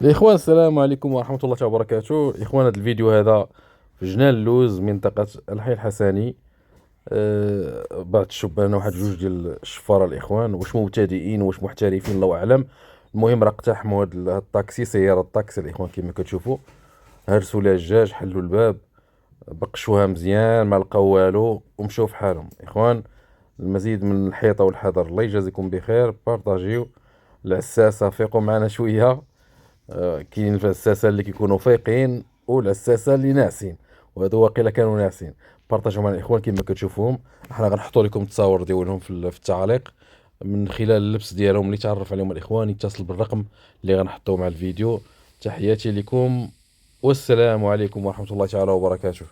الإخوان، السلام عليكم ورحمة الله تعالى وبركاته. إخوان، هذا الفيديو هذا في جنان اللوز، منطقة الحي الحسني. بعض الشبان، واحد جوج ديال الشفارة الإخوان، واش مبتدئين واش محترفين الله أعلم. المهم راه اقتحموا هاد الطاكسي، سيارة الطاكسي الإخوان كما كتشوفوا. هرسوا لها الجاج، حلوا الباب، بقشوها مزيان، ما لقاو والو ومشاو في حالهم إخوان. المزيد من الحيطة والحذر. الله يجازيكم بخير، بارطاجيو العساسة، فيقوا معنا شوية. كاين الفساسه اللي كيكونوا فايقين والعساسه اللي ناعسين، وهذو واقيلا كانوا ناعسين. بارطاجوا مع الاخوان كما كتشوفوهم. احنا غنحطوا لكم التصاور ديالهم في التعاليق، من خلال اللبس ديالهم اللي تعرف عليهم الاخوان يتصل بالرقم اللي غنحطوه مع الفيديو. تحياتي لكم، والسلام عليكم ورحمه الله تعالى وبركاته.